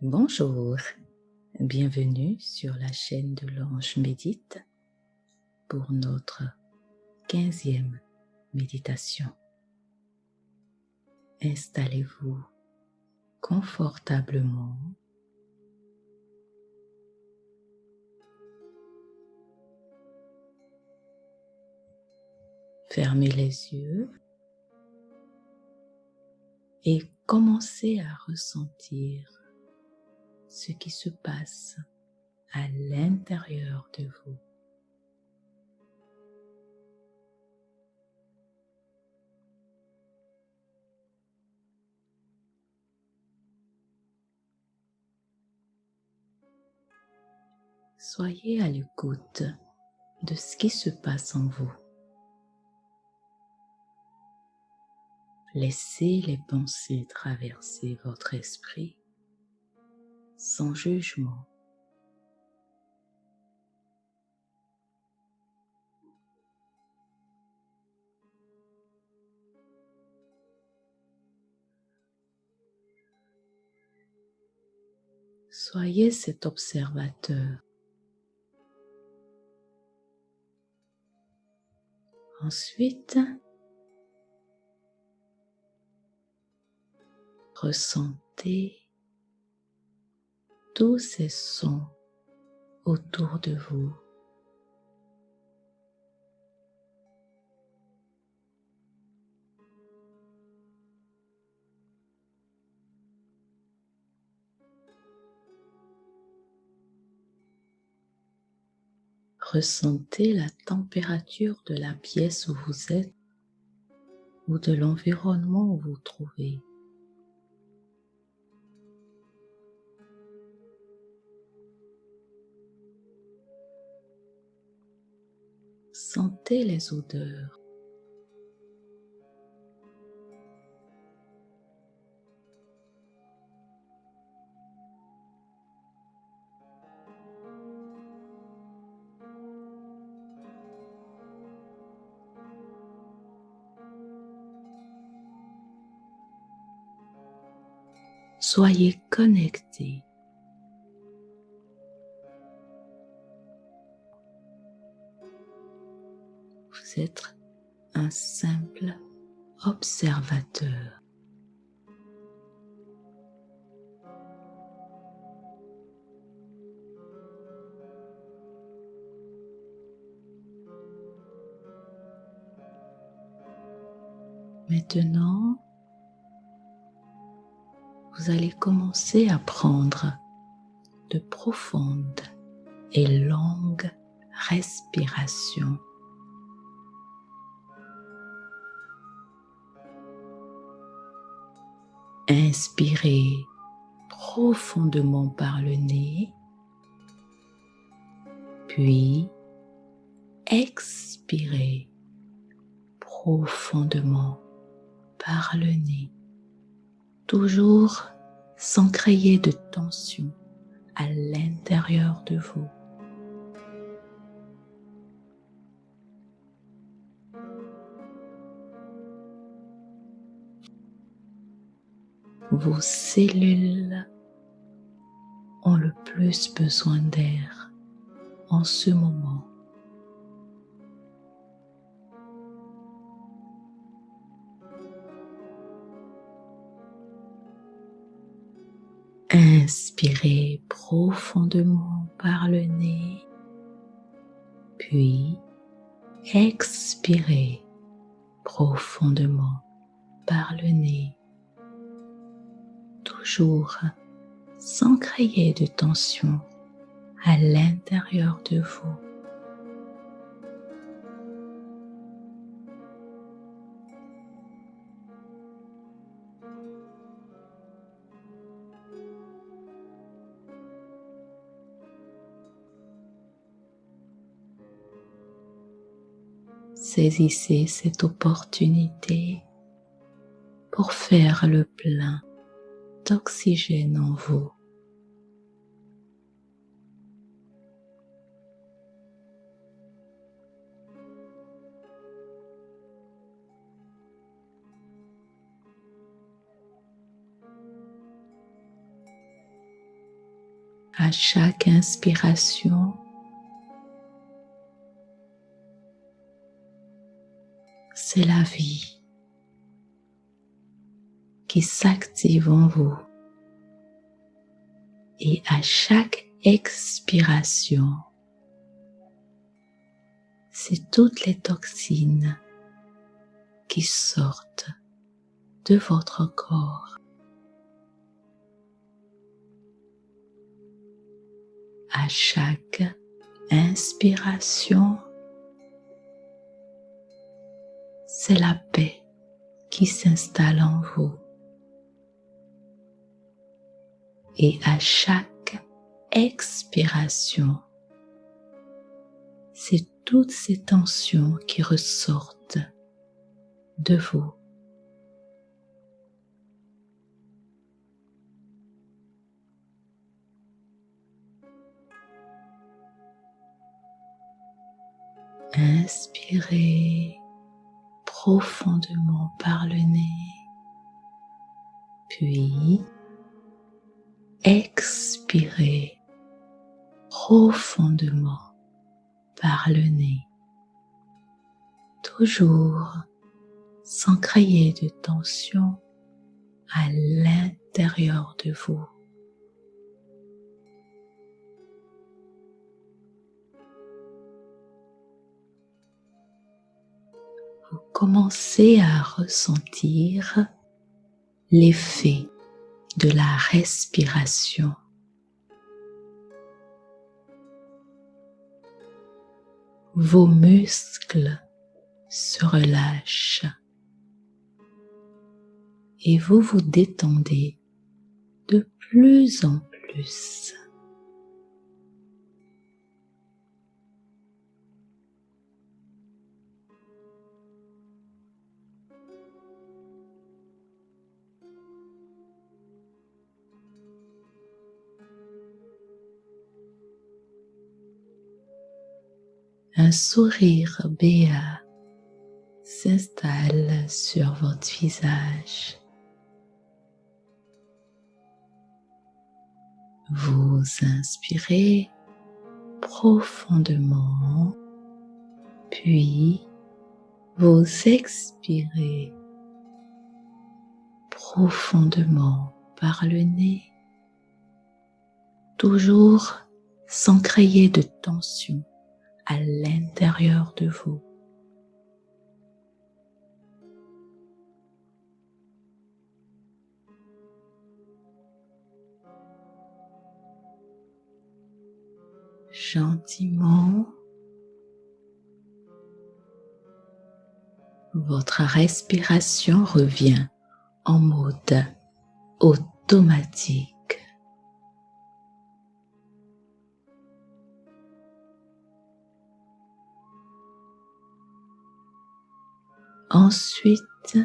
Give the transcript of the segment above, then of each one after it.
Bonjour, bienvenue sur la chaîne de l'Ange Médite pour notre 15e méditation. Installez-vous confortablement. Fermez les yeux et commencez à ressentir ce qui se passe à l'intérieur de vous. Soyez à l'écoute de ce qui se passe en vous. Laissez les pensées traverser votre esprit sans jugement. Soyez cet observateur. Ensuite, ressentez tous ces sons autour de vous. Ressentez la température de la pièce où vous êtes ou de l'environnement où vous vous trouvez. Sentez les odeurs. Soyez connectés. Vous êtes un simple observateur. Maintenant, vous allez commencer à prendre de profondes et longues respirations. Inspirez profondément par le nez, puis expirez profondément par le nez, toujours sans créer de tension à l'intérieur de vous. Vos cellules ont le plus besoin d'air en ce moment. Inspirez profondément par le nez, puis expirez profondément par le nez, toujours sans créer de tension à l'intérieur de vous. Saisissez cette opportunité pour faire le plein d'oxygène en vous. À chaque inspiration, c'est la vie qui s'active en vous. Et à chaque expiration, c'est toutes les toxines qui sortent de votre corps. À chaque inspiration, c'est la paix qui s'installe en vous. Et à chaque expiration, c'est toutes ces tensions qui ressortent de vous. Inspirez profondément par le nez, puis expirez profondément par le nez, toujours sans créer de tension à l'intérieur de vous. Vous commencez à ressentir l'effet de la respiration. Vos muscles se relâchent et vous vous détendez de plus en plus. Un sourire béat s'installe sur votre visage. Vous inspirez profondément, puis vous expirez profondément par le nez, toujours sans créer de tension à l'intérieur de vous. Gentiment, votre respiration revient en mode automatique. Ensuite,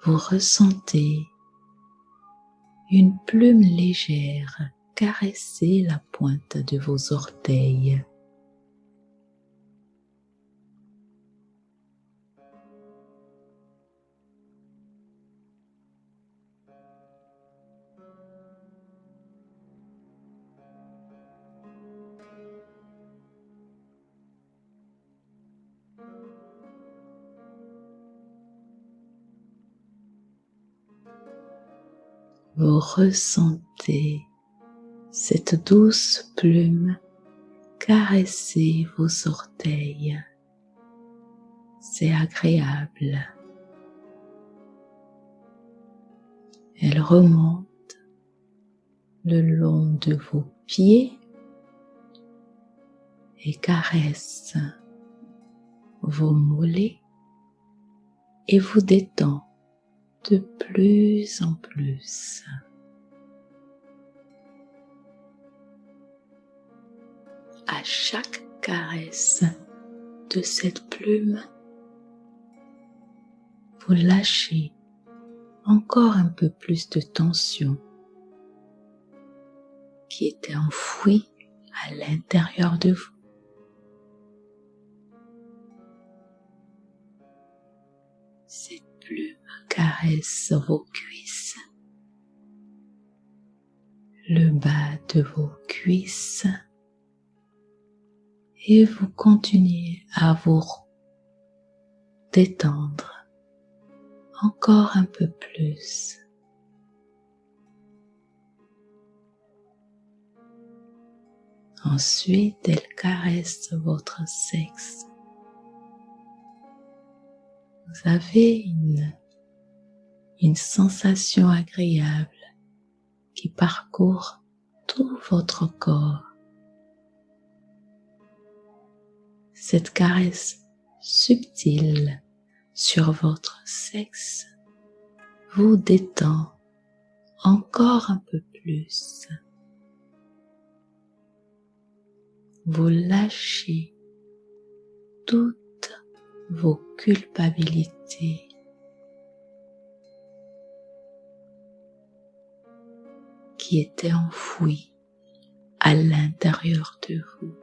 vous ressentez une plume légère caresser la pointe de vos orteils. Vous ressentez cette douce plume caresser vos orteils. C'est agréable. Elle remonte le long de vos pieds et caresse vos mollets et vous détend de plus en plus. À chaque caresse de cette plume, vous lâchez encore un peu plus de tension qui était enfouie à l'intérieur de vous. Cette plume caresse vos cuisses, le bas de vos cuisses et vous continuez à vous détendre encore un peu plus. Ensuite, elle caresse votre sexe. Vous avez une sensation agréable qui parcourt tout votre corps. Cette caresse subtile sur votre sexe vous détend encore un peu plus. Vous lâchez toutes vos culpabilités. Qui étaient enfouies à l'intérieur de vous.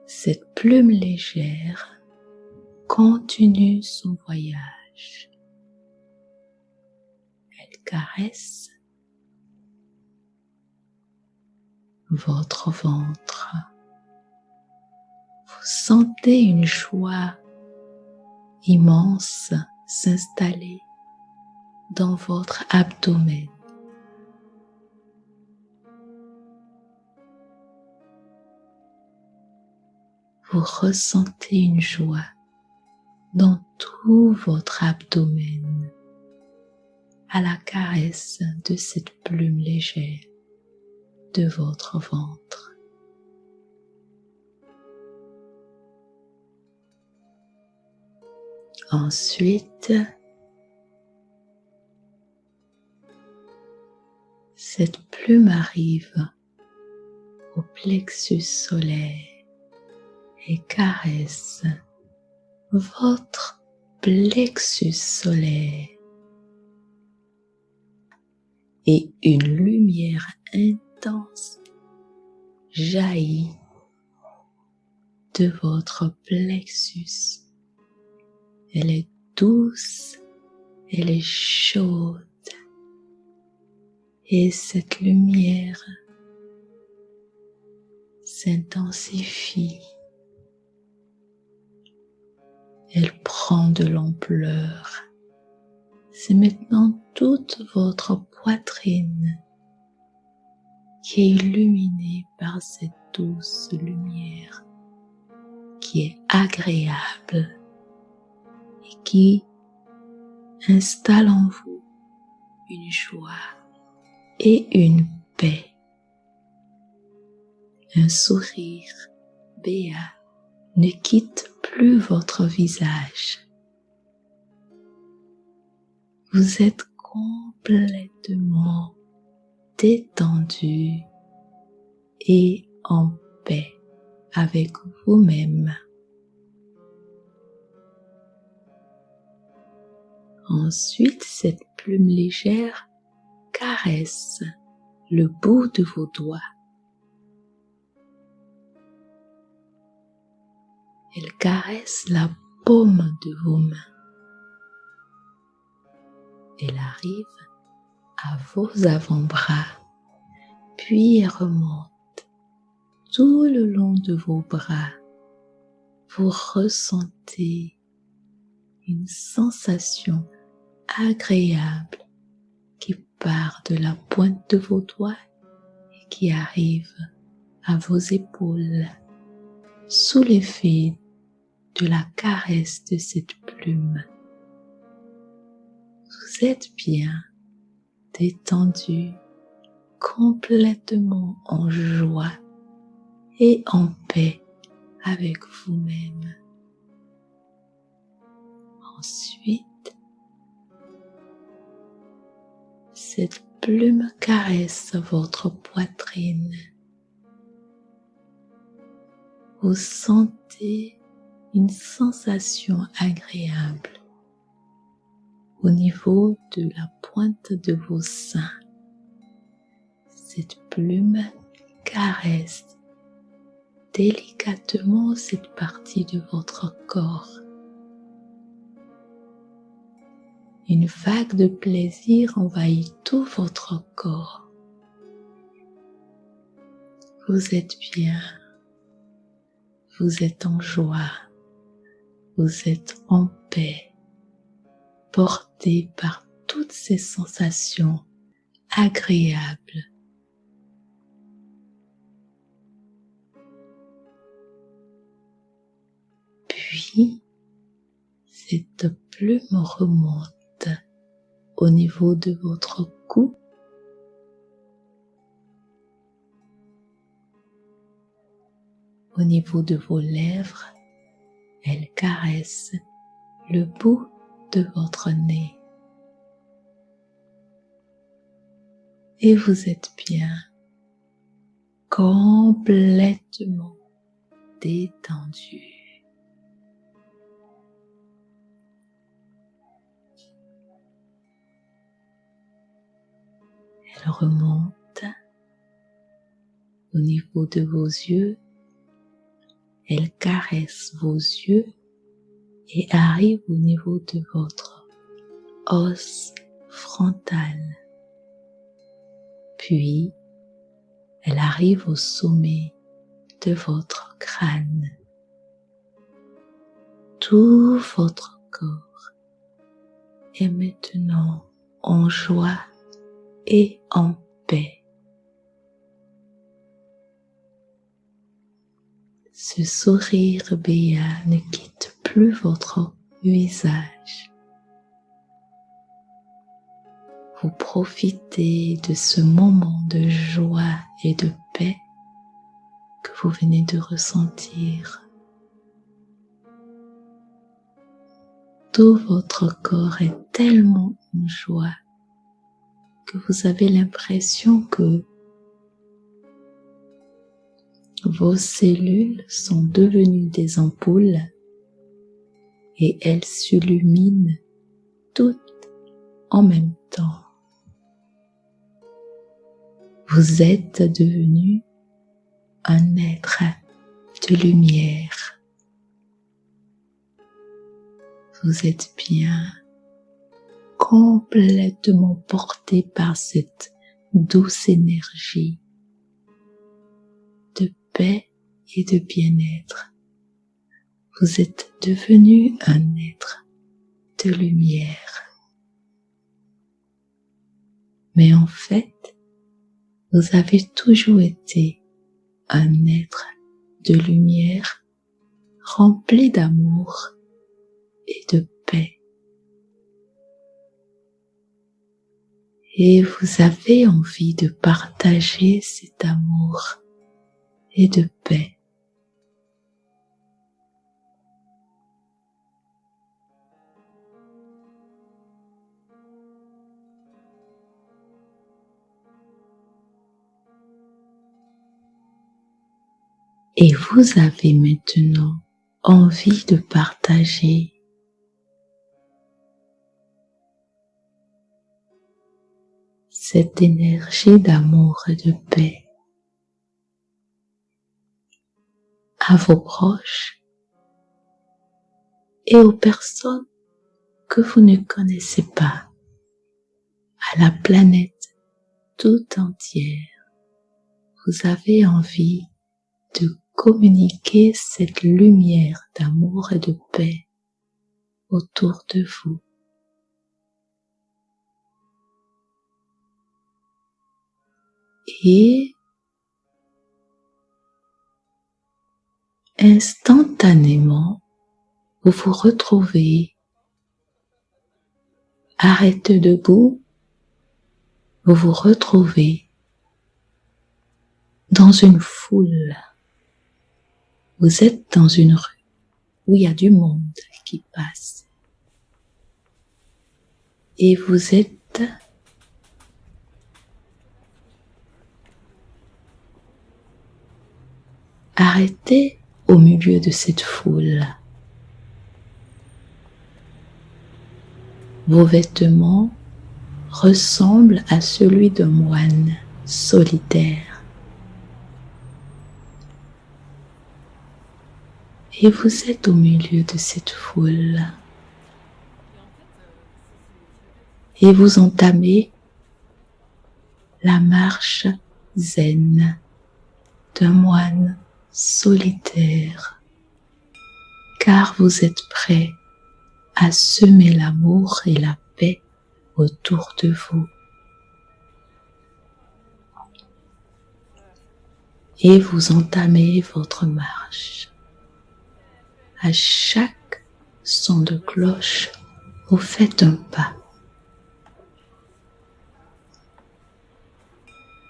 Cette plume légère continue son voyage. Elle caresse votre ventre. Vous sentez une joie immense s'installer dans votre abdomen. Vous ressentez une joie dans tout votre abdomen à la caresse de cette plume légère de votre ventre. Ensuite, cette plume arrive au plexus solaire et caresse votre plexus solaire. Et une lumière intense jaillit de votre plexus. Elle est douce, elle est chaude. Et cette lumière s'intensifie. Elle prend de l'ampleur. C'est maintenant toute votre poitrine qui est illuminée par cette douce lumière qui est agréable et qui installe en vous une joie et une paix. Un sourire béat ne quitte plus votre visage. Vous êtes complètement détendu et en paix avec vous-même. Ensuite, cette plume légère caresse le bout de vos doigts. Elle caresse la paume de vos mains. Elle arrive à vos avant-bras, puis elle remonte tout le long de vos bras. Vous ressentez une sensation agréable qui part de la pointe de vos doigts et qui arrive à vos épaules sous l'effet de la caresse de cette plume. Vous êtes bien détendu, complètement en joie et en paix avec vous-même. Ensuite, cette plume caresse votre poitrine. Vous sentez une sensation agréable au niveau de la pointe de vos seins. Cette plume caresse délicatement cette partie de votre corps. Une vague de plaisir envahit tout votre corps. Vous êtes bien, vous êtes en joie, vous êtes en paix, porté par toutes ces sensations agréables. Puis, cette plume remonte au niveau de votre cou, au niveau de vos lèvres, elle caresse le bout de votre nez. Et vous êtes bien, complètement détendu. Elle remonte au niveau de vos yeux, elle caresse vos yeux et arrive au niveau de votre os frontal. Puis, elle arrive au sommet de votre crâne. Tout votre corps est maintenant en joie et en paix. Ce sourire béat ne quitte plus votre visage. Vous profitez de ce moment de joie et de paix que vous venez de ressentir. Tout votre corps est tellement en joie que vous avez l'impression que vos cellules sont devenues des ampoules et elles s'illuminent toutes en même temps. Vous êtes devenu un être de lumière. Vous êtes bien complètement porté par cette douce énergie de paix et de bien-être. Vous êtes devenu un être de lumière. Mais en fait, vous avez toujours été un être de lumière rempli d'amour et de paix. Et vous avez envie de partager cet amour et de paix. Et vous avez maintenant envie de partager cette énergie d'amour et de paix à vos proches et aux personnes que vous ne connaissez pas, à la planète tout entière. Vous avez envie de communiquer cette lumière d'amour et de paix autour de vous. Et instantanément, vous vous retrouvez arrêté debout, vous vous retrouvez dans une foule. Vous êtes dans une rue où il y a du monde qui passe. Et vous êtes arrêté au milieu de cette foule. Vos vêtements ressemblent à celui d'un moine solitaire. Et vous êtes au milieu de cette foule. et vous entamez la marche zen d'un moine solitaire, car vous êtes prêt à semer l'amour et la paix autour de vous. Et vous entamez votre marche. À chaque son de cloche, vous faites un pas.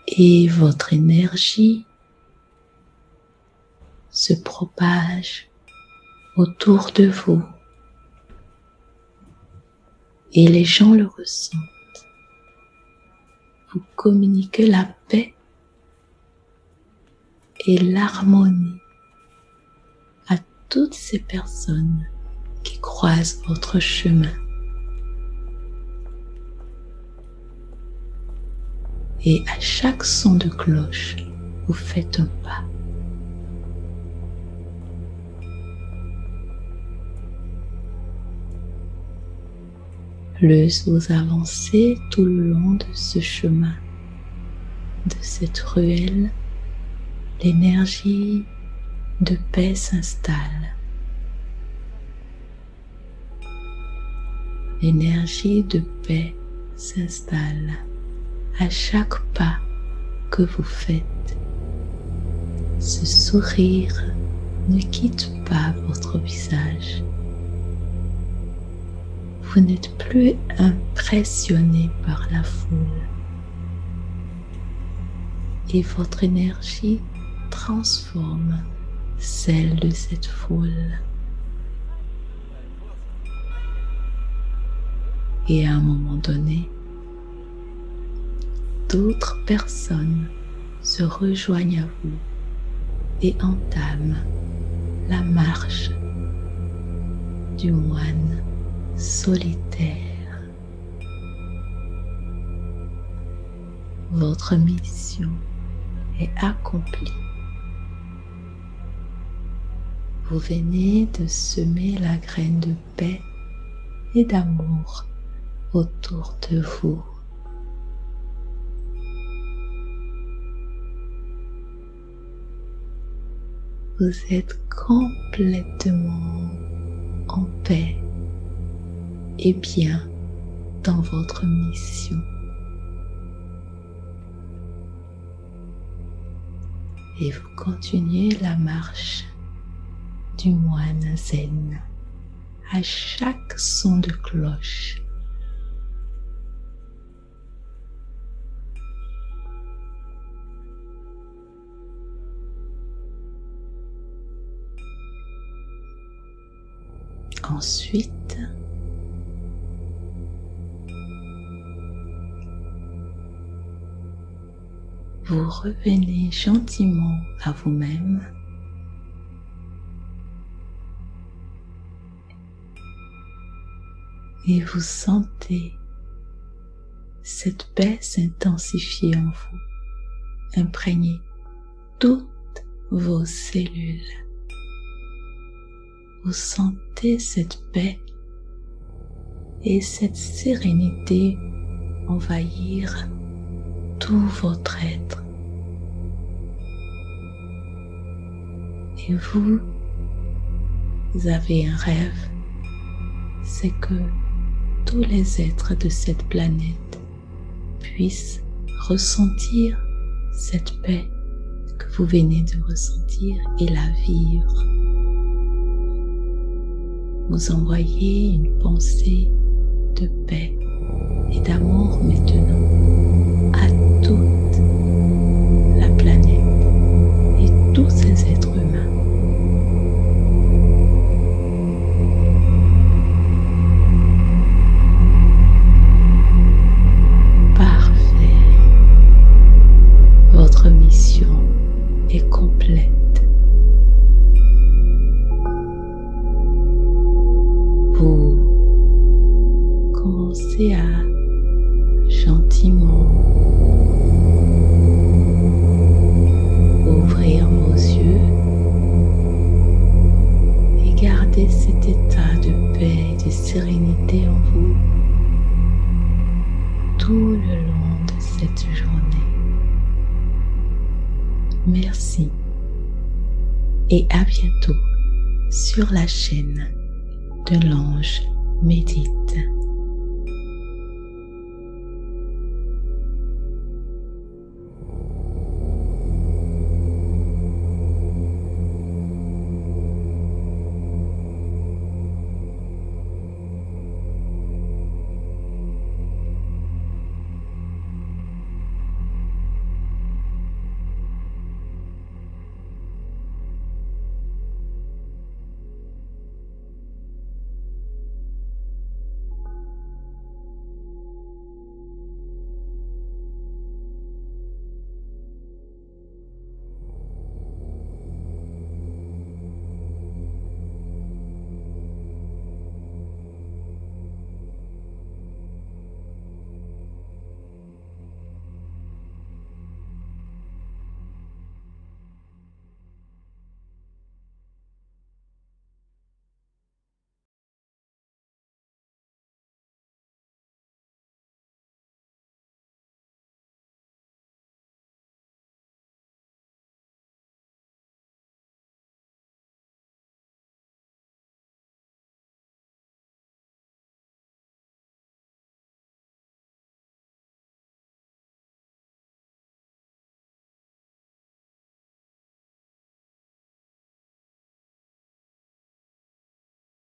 Et votre énergie se propage autour de vous. Et les gens le ressentent. Vous communiquez la paix et l'harmonie à toutes ces personnes qui croisent votre chemin. Et à chaque son de cloche, vous faites un pas. Plus vous avancez tout le long de ce chemin, de cette ruelle, l'énergie de paix s'installe. L'énergie de paix s'installe à chaque pas que vous faites. Ce sourire ne quitte pas votre visage. Vous n'êtes plus impressionné par la foule et votre énergie transforme celle de cette foule. Et à un moment donné, d'autres personnes se rejoignent à vous et entament la marche du moine solitaire. Votre mission est accomplie. Vous venez de semer la graine de paix et d'amour autour de vous. Vous êtes complètement en paix et bien dans votre mission. Et vous continuez la marche du moine zen à chaque son de cloche. Ensuite, vous revenez gentiment à vous-même et vous sentez cette paix s'intensifier en vous, imprégner toutes vos cellules. Vous sentez cette paix et cette sérénité envahir tout votre être. Et vous avez un rêve, c'est que tous les êtres de cette planète puissent ressentir cette paix que vous venez de ressentir et la vivre. Vous envoyez une pensée de paix et d'amour maintenant à toute la planète et tous ces êtres humains. Parfait. Votre mission est complète. Vous commencez à gentiment ouvrir vos yeux et garder cet état de paix et de sérénité en vous tout le long de cette journée. Merci et à bientôt sur la chaîne de l'Ange Médite.